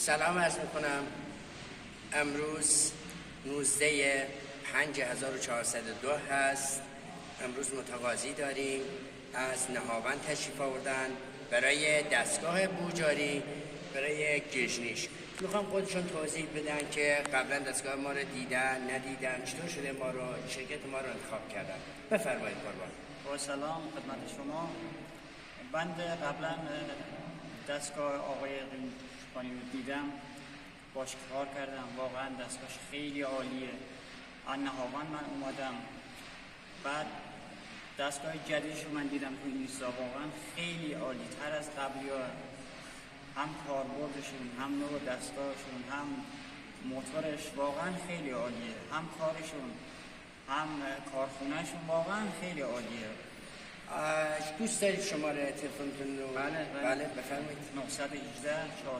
سلام عرض میکنم. امروز 19/5/1402 هست. امروز متقاضی داریم از نهاوند تشریف آوردن برای دستگاه بوجاری برای گژنیش. میخوام خودشون توضیح بدن که قبلا دستگاه ما رو دیدن ندیدن، چطور شده ما رو شرکت ما رو انتخاب کردن. بفرمایید قربان. با سلام خدمت شما. بند قبلا دستگاه آقای قیمشبانی رو دیدم، باش کار کردم. واقعا دستگاهش خیلی عالیه. از نهاوند من اومدم، بعد دستگاه جدیدش رو من دیدم تو اینستا. واقعا خیلی عالی تر از قبلی ها، هم کاربردشون، هم نوع دستگاهشون، هم موتورش واقعا خیلی عالیه، هم کارشون، هم کارخونهشون واقعا خیلی عالیه. دوست دارید شماره تلفنتون رو؟ بله بفرمایید. 918